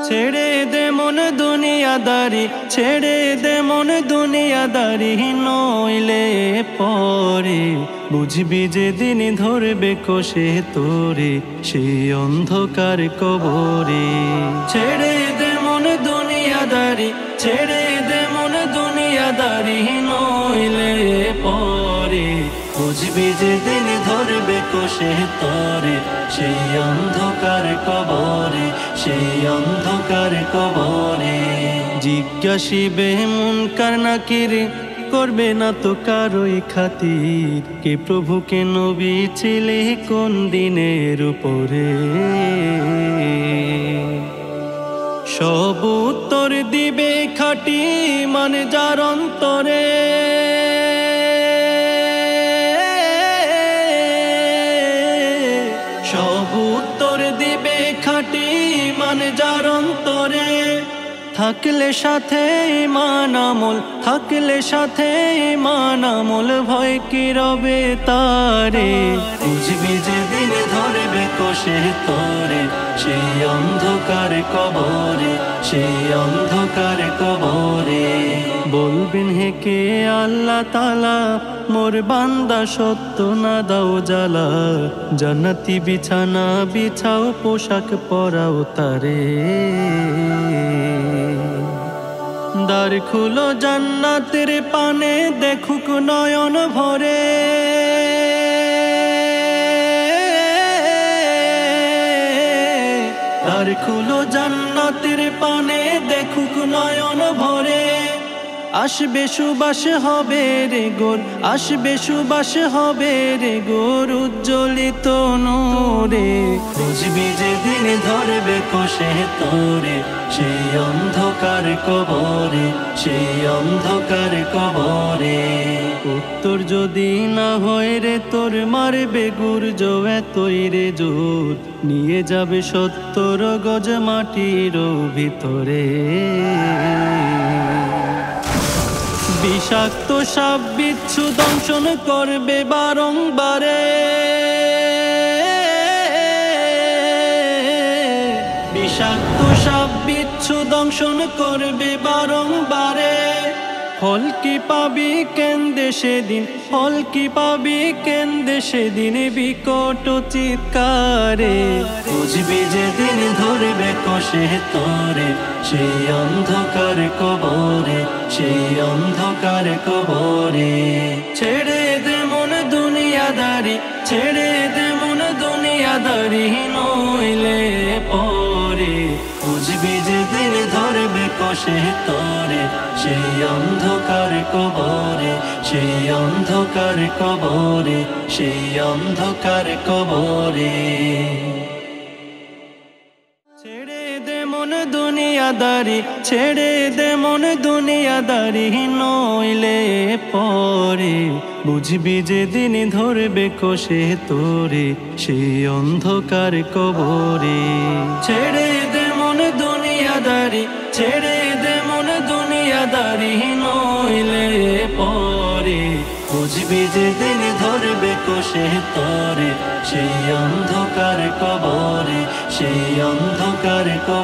ছেড়ে দে মন দুনিয়াদারি, ছেড়ে দে মন দুনিয়াদারি, নইলে পরে বুঝবি যেদিন ধরবে কষে তোরে সেই অন্ধকার কবরে। ছেড়ে দে মন দুনিয়াদারি, ছেড়ে দে মন দুনিয়াদারি, নইলে পরে বুঝবি যেদিন ধরবে কষে তোরে সেই অন্ধকার কবরে, সেই অন্ধকার কবরে। জিজ্ঞাসিবে মুনকার নাকির, করবে না তো কারোই খাতির, কে প্রভুকে নবী ছিলে কোন দিনের উপরে। সব উত্তর দিবে খাঁটি মান যার অন্তরে, সব উত্তর দিবে খাঁটি মান যার অন্তরে। থাকলে সাথে ঈমান আমল, থাকলে সাথে ঈমান আমল, ভয় কি রবে তারে বুঝবি যেদিন ধরবে কষে তোরে সেই অন্ধকার কবরে, সেই অন্ধকার কবরে। বলবেন হে কে আল্লাহ তাআলা, মোর বান্দা সত্য না দাও জ্বালা, জান্নাতি বিছানা বিছাও পোশাক পরাও তারে। দ্বার খুলো জান্নাতের পানে দেখুক নয়ন ভরে, দ্বার খুলো জান্নাতের পানে দেখুক নয়ন ভরে। আসবে সুবাস হবে রে গোর, আসবে সুবাস হবে রে গোর উজ্জ্বলিত নূরে। বুঝবি যেদিন ধরবে কষে তোরে সেই অন্ধকার কবরে, সেই অন্ধকার কবরে। উত্তর যদি না হয় রে তোর মারবে গুর্জ এতই রে জোর, নিয়ে যাবে ৭০ গজ মাটির ভিতরে। বিষাক্ত সাপ বিচ্ছু দংশন করবে বারংবারে, বিষাক্ত সাপ বিচ্ছু দংশন করবে বারংবারে। ফল কি পাবি কেন্দে সেদিন, ফল কি পাবি কেন্দে সেদিন বিকট চিৎকারে। বুঝবি যেদিন ধরবে কষে তোরে সেই অন্ধকার কবরে, সেই অন্ধকার কবরে। ছেড়ে দে মন দুনিয়াদারি, ছেড়ে দে মন দুনিয়াদারি, নইলে পরে বুঝবি যেদিন ধরবে কষে তোরে সেই অন্ধকার কবরে, সেই অন্ধকার কবরে, সেই অন্ধকার কবরে। ছেড়ে দে মন দুনিয়াদারি, ছেড়ে দে মন দুনিয়াদারি, নইলে পরে বুঝবি যেদিন ধরবে কষে তোরে সেই অন্ধকার কবরে। ছেড়ে দে মন দুনিয়াদারি, ছেড়ে দে মন দুনিয়াদারি, নইলে পরে বুঝবি যেদিন ধরবে কষে তোরে সেই অন্ধকার কবরে, সেই অন্ধকার কবরে।